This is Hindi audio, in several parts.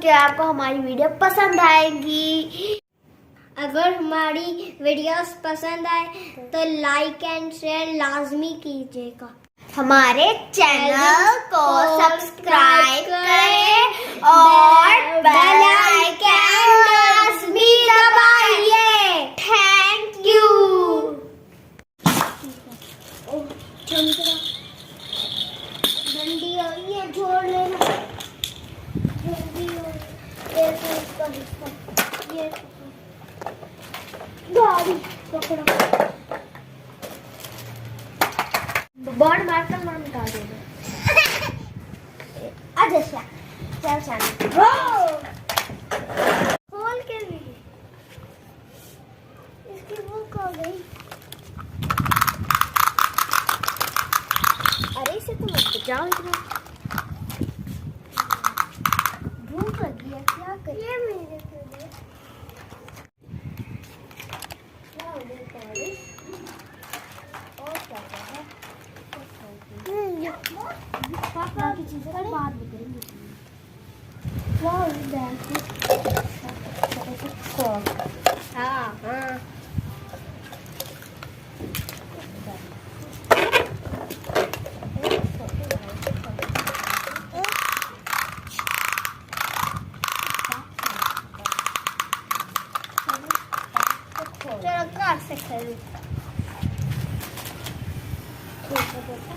कि आपको हमारी वीडियो पसंद आएगी। अगर हमारी वीडियोस पसंद आए तो लाइक एंड शेयर लाजमी कीजिएगा। हमारे चैनल को सब्सक्राइब करें और बेल आइकन भी दबाइए। Thank you. डंडी ये जोड़ लेना। ये गाड़ी पकड़ो। बॉन्ड मारकर मन निकाल देना। अच्छा चल शानी खोल के भी इसकी भूख हो गई। अरे इसे तो मत बचाओ, इतना भूख लगी है, क्या करिए मेरे को दे। क्या हो गया और क्या कर रहा पापा की चीजें बाद में करेंगे। वाह हाँ हाँ चलो कार से खेलूं। ठीक है बेटा।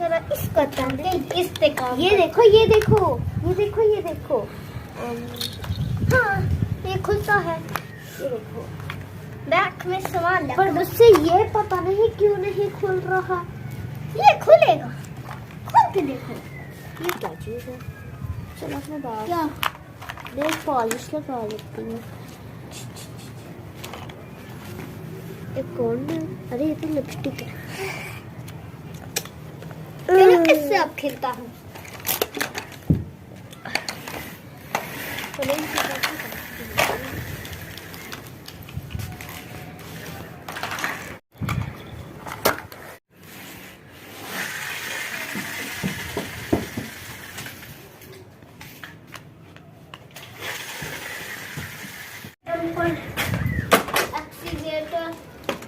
चलो इसको इस पे काम। ये देखो ये देखो ये देखो ये देखो। हाँ ये खुलता है। ये देखो बैग में सामान लगा। पर मुझसे ये पता नहीं क्यों नहीं खुल रहा। ये खुलेगा, खोल के देखो। ये क्या चीज है? चलो अपने बाल क्या देख पॉलिश लगा लेती हूँ। एक कौन है? अरे ये तो लिपस्टिक है। चलो इससे अब खेलता हूँ। एक्सीलेटर,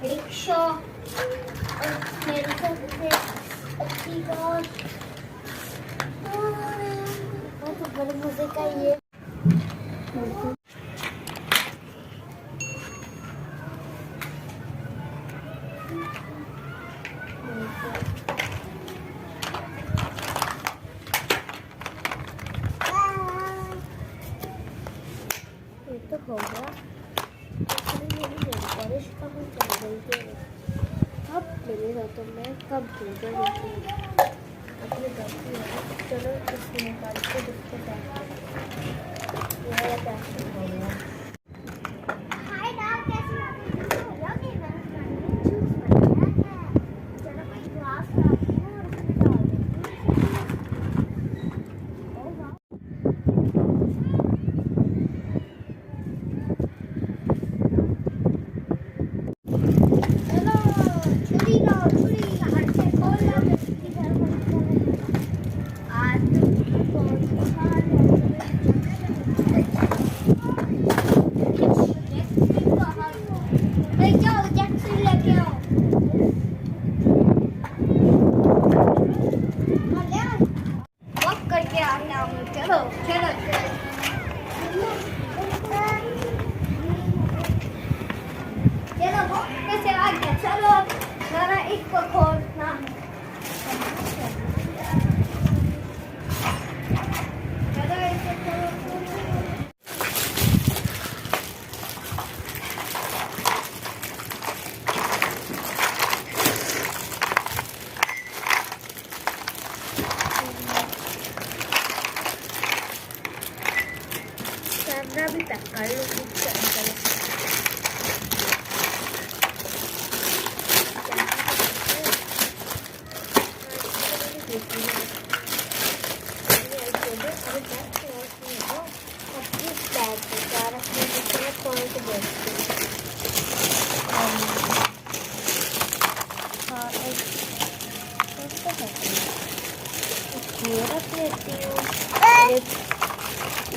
रिक्शा और मेरे को अच्छी बात बहुत बड़े मजे का ये। ये तो हो गया। बारिश कहाँ चल गई है? अब मिलेगा तो मैं कब दूंगा अपने घर की। चलो इसमें निकाल के इसको पैक हो गया। चलो चलो चलो कैसे आ गया। चलो जरा इसको खोलना है। चलो इसे खोलो। ये रख लेती हूँ,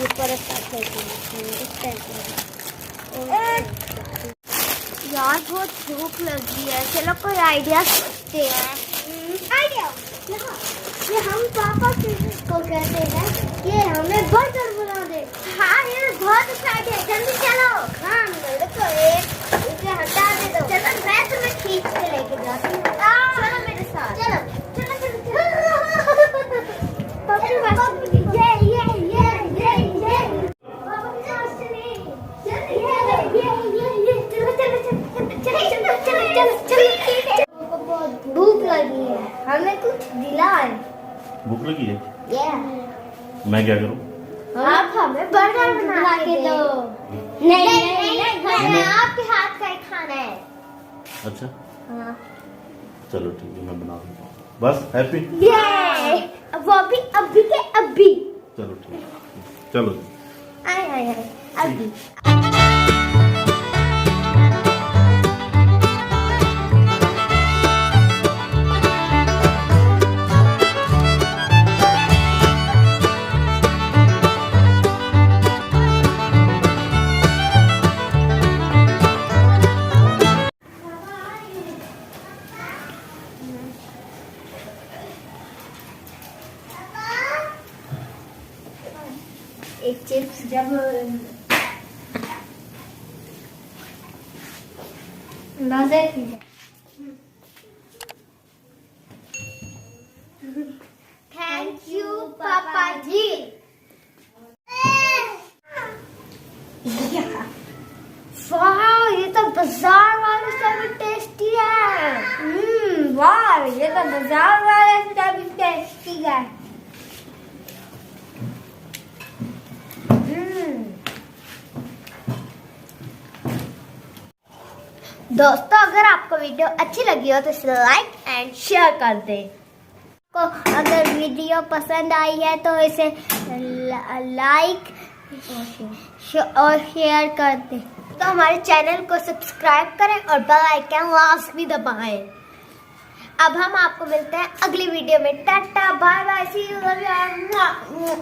ऊपर रख लेती हूँ इस टाइप में। यार बहुत भूख लगी है, चलो कोई आइडिया सोचते हैं। आइडिया ये हम पापा को कहते हैं कि हमें बर्गर बना दे। हाँ ये बहुत अच्छा आइडिया है, जल्दी चलो। हाँ मेरे को एक इसे हटा दे दो। चलो मैं तुम्हें खींच के लेके जाती हूँ, चलो मेरे साथ। चलो चलो चलो चलो। पापा ये पापा पापा के पास चले। भूख लगी है, हमें कुछ दिलाए। भूख लगी है? ये मैं क्या करूं? आप हमें बर्गर बना के दो। नहीं हमें आपके हाथ का ही खाना है। अच्छा हाँ चलो ठीक है, मैं बना दूंगा। बस हैप्पी? ये वो भी अभी के अभी। चलो ठीक है, चलो। आए अभी। एक चिप्स जब थैंक यू पापा जी। वाह ये तो बाजार वाले से भी टेस्टी है। वाह ये तो बाजार वाले से भी टेस्टी है। दोस्तों अगर आपको वीडियो अच्छी लगी हो तो इसे लाइक एंड शेयर कर दें। को अगर वीडियो पसंद आई है तो इसे लाइक और शेयर कर दें। तो हमारे चैनल को सब्सक्राइब करें और बेल आइकन लाजमी दबाएं। अब हम आपको मिलते हैं अगली वीडियो में। Tata bye bye, see you, love you.